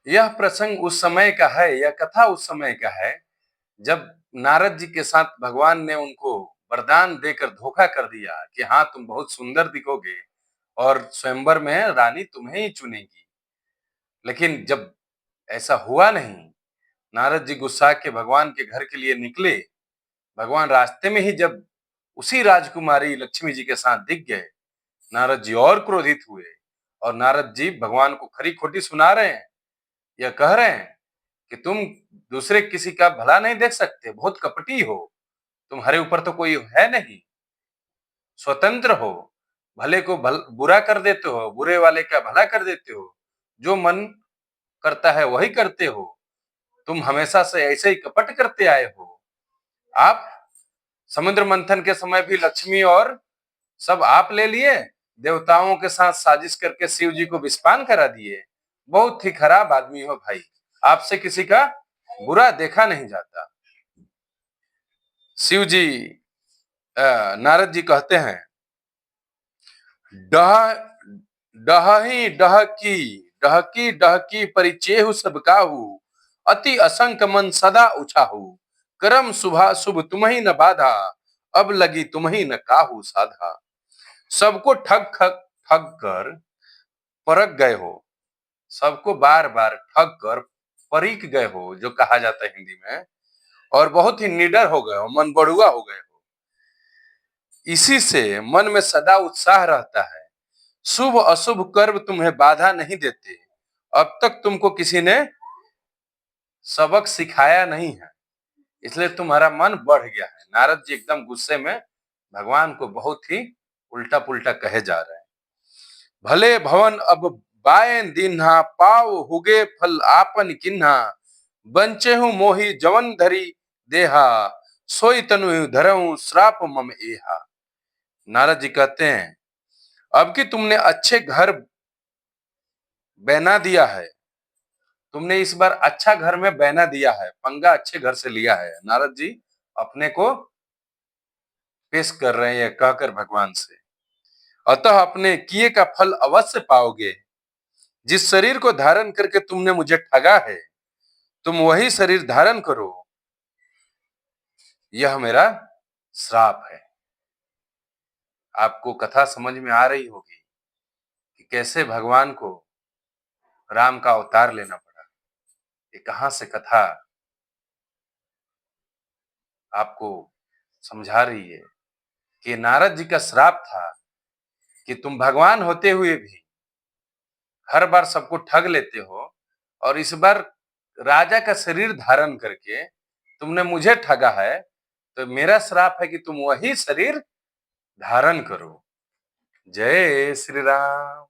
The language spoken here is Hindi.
यह प्रसंग उस समय का है, यह कथा उस समय का है जब नारद जी के साथ भगवान ने उनको वरदान देकर धोखा कर दिया कि हाँ तुम बहुत सुंदर दिखोगे और स्वयंवर में रानी तुम्हें ही चुनेगी। लेकिन जब ऐसा हुआ नहीं, नारद जी गुस्सा के भगवान के घर के लिए निकले। भगवान रास्ते में ही जब उसी राजकुमारी लक्ष्मी जी के साथ दिख गए, नारद जी और क्रोधित हुए और नारद जी भगवान को खरी खोटी सुना रहे हैं। यह कह रहे हैं कि तुम दूसरे किसी का भला नहीं देख सकते, बहुत कपटी हो, तुम्हारे ऊपर तो कोई है नहीं, स्वतंत्र हो, भले को बुरा कर देते हो, बुरे वाले का भला कर देते हो, जो मन करता है वही करते हो, तुम हमेशा से ऐसे ही कपट करते आए हो। आप समुद्र मंथन के समय भी लक्ष्मी और सब आप ले लिए, देवताओं के साथ साजिश करके शिव जी को विस्पान करा दिए। बहुत ही खराब आदमी हो भाई, आपसे किसी का बुरा देखा नहीं जाता। शिव जी नारद जी कहते हैं, डह डहही डहकी डहकी डहकी परिचेहु सब काहू, अति असंक मन सदा उछाहू, करम शुभा शुभ तुम्ही न बाधा, अब लगी तुम्ही न काहू साधा। सबको ठग ठग ठग कर परख गए हो, सबको बार बार ठग कर परीख गए हो, जो कहा जाता है हिंदी में, और बहुत ही निडर हो गए हो, मन बढ़ुआ हो गए हो। इसी से मन में सदा उत्साह रहता है, शुभ अशुभ कर्म तुम्हें बाधा नहीं देते, अब तक तुमको किसी ने सबक सिखाया नहीं है, इसलिए तुम्हारा मन बढ़ गया है। नारद जी एकदम गुस्से में भगवान को बहुत ही उल्टा पुल्टा कहे जा रहे हैं। भले भवन अब बाएं दिन्हा, पाव हुगे फल आपन किन्हा, बंचे हूं मोही जवन धरी देहा, सोई तनु धरऊं श्राप मम एहा। नारद जी कहते हैं, अब कि तुमने अच्छे घर बना दिया है, तुमने इस बार अच्छा घर में बहना दिया है, पंगा अच्छे घर से लिया है। नारद जी अपने को पेश कर रहे हैं कहकर भगवान से, अतः अपने किए का फल अवश्य पाओगे। जिस शरीर को धारण करके तुमने मुझे ठगा है, तुम वही शरीर धारण करो, यह मेरा श्राप है। आपको कथा समझ में आ रही होगी कि कैसे भगवान को राम का अवतार लेना पड़ा। ये कहां से कथा आपको समझा रही है कि नारद जी का श्राप था कि तुम भगवान होते हुए भी हर बार सबको ठग लेते हो, और इस बार राजा का शरीर धारण करके तुमने मुझे ठगा है, तो मेरा श्राप है कि तुम वही शरीर धारण करो। जय श्री राम।